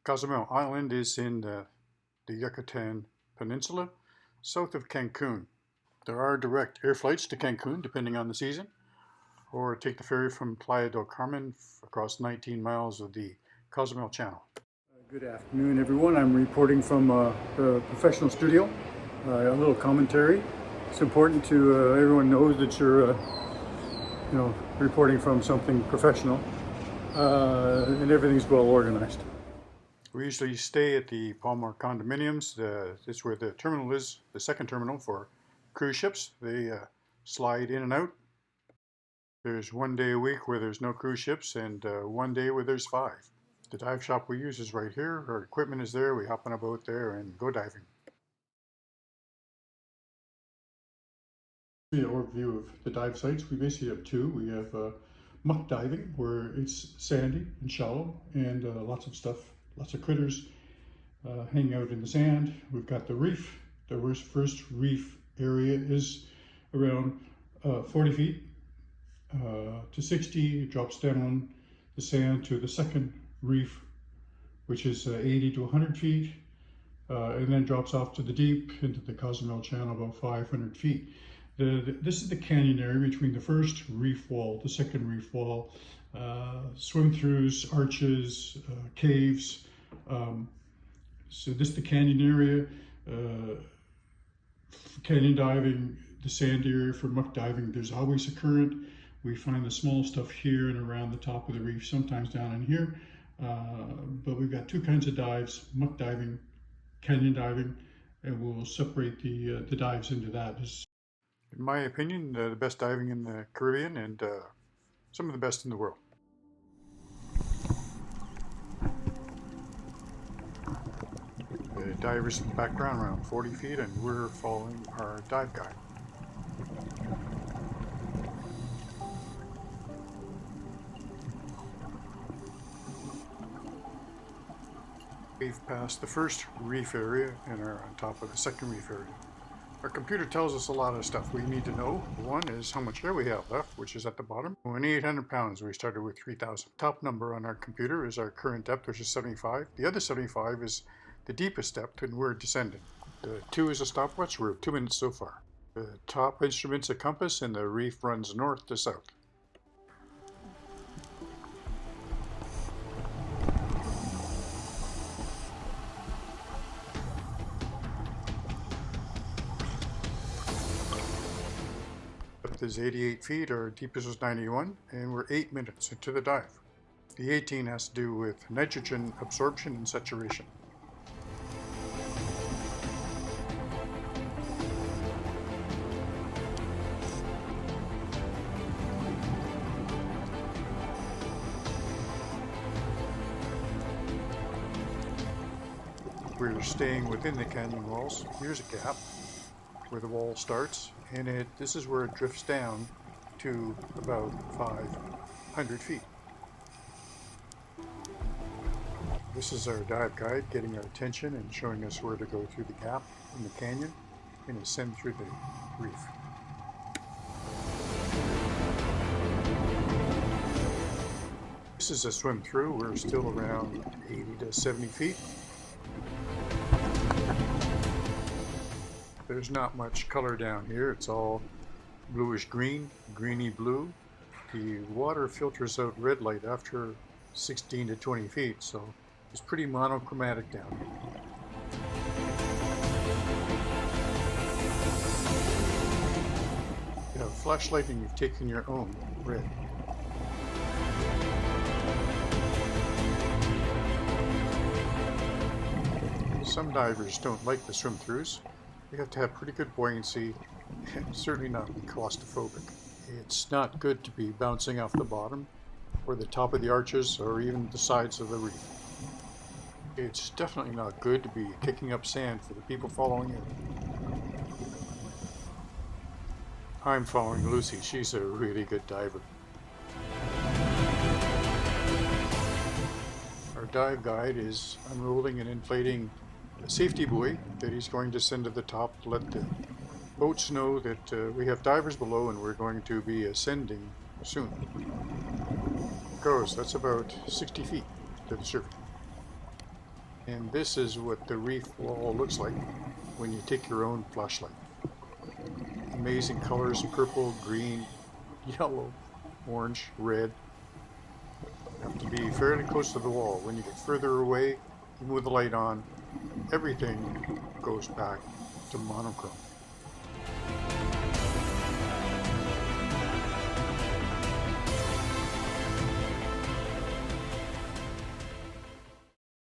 Cozumel Island is in the Yucatan Peninsula, south of Cancun. There are direct air flights to Cancun depending on the season, or take the ferry from Playa del Carmen across 19 miles of the Cozumel Channel. Good afternoon, everyone. I'm reporting from the professional studio. A little commentary. It's important to everyone knows that you're, reporting from something professional, and everything's well organized. We usually stay at the Palancar condominiums. It's where the terminal is, the second terminal for cruise ships. They slide in and out. There's one day a week where there's no cruise ships and one day where there's 5. The dive shop we use is right here. Our equipment is there. We hop on a boat there and go diving. An overview of the dive sites. We basically have 2. We have muck diving, where it's sandy and shallow and lots of stuff, lots of critters hanging out in the sand. We've got the reef. The first reef area is around 40 feet to 60. It drops down the sand to the second reef, which is 80 to 100 feet, and then drops off to the deep into the Cozumel Channel about 500 feet. This is the canyon area between the first reef wall, the second reef wall, swim-throughs, arches, caves. So this is the canyon area, canyon diving, the sand area for muck diving. There's always a current. We find the small stuff here and around the top of the reef, sometimes down in here. But we've got 2 kinds of dives, muck diving, canyon diving, and we'll separate the dives into that. In my opinion, the best diving in the Caribbean and some of the best in the world. The divers in the background around 40 feet, and we're following our dive guide. We've passed the first reef area and are on top of the second reef area. Our computer tells us a lot of stuff we need to know. One is how much air we have left, which is at the bottom. When 800 pounds, we started with 3,000. Top number on our computer is our current depth, which is 75. The other 75 is the deepest depth, and we're descending. The 2 is a stopwatch. We're 2 minutes so far. The top instrument's a compass, and the reef runs north to south. Is 88 feet, our deepest was 91, and we're 8 minutes into the dive. The 18 has to do with nitrogen absorption and saturation. We're staying within the canyon walls. Here's a gap where the wall starts, and this is where it drifts down to about 500 feet. This is our dive guide getting our attention and showing us where to go through the gap in the canyon and ascend through the reef. This is a swim through. We're still around 80 to 70 feet. There's not much color down here. It's all bluish green, greeny blue. The water filters out red light after 16 to 20 feet, so it's pretty monochromatic down here. You have a flashlight and you've taken your own red. Some divers don't like the swim-throughs. You have to have pretty good buoyancy and certainly not be claustrophobic. It's not good to be bouncing off the bottom or the top of the arches or even the sides of the reef. It's definitely not good to be kicking up sand for the people following you. I'm following Lucy. She's a really good diver. Our dive guide is unrolling and inflating a safety buoy that he's going to send to the top to let the boats know that we have divers below and we're going to be ascending soon. It goes, that's about 60 feet to the surface. And this is what the reef wall looks like when you take your own flashlight. Amazing colors: purple, green, yellow, orange, red. You have to be fairly close to the wall. When you get further away, even with the light on, everything goes back to monochrome.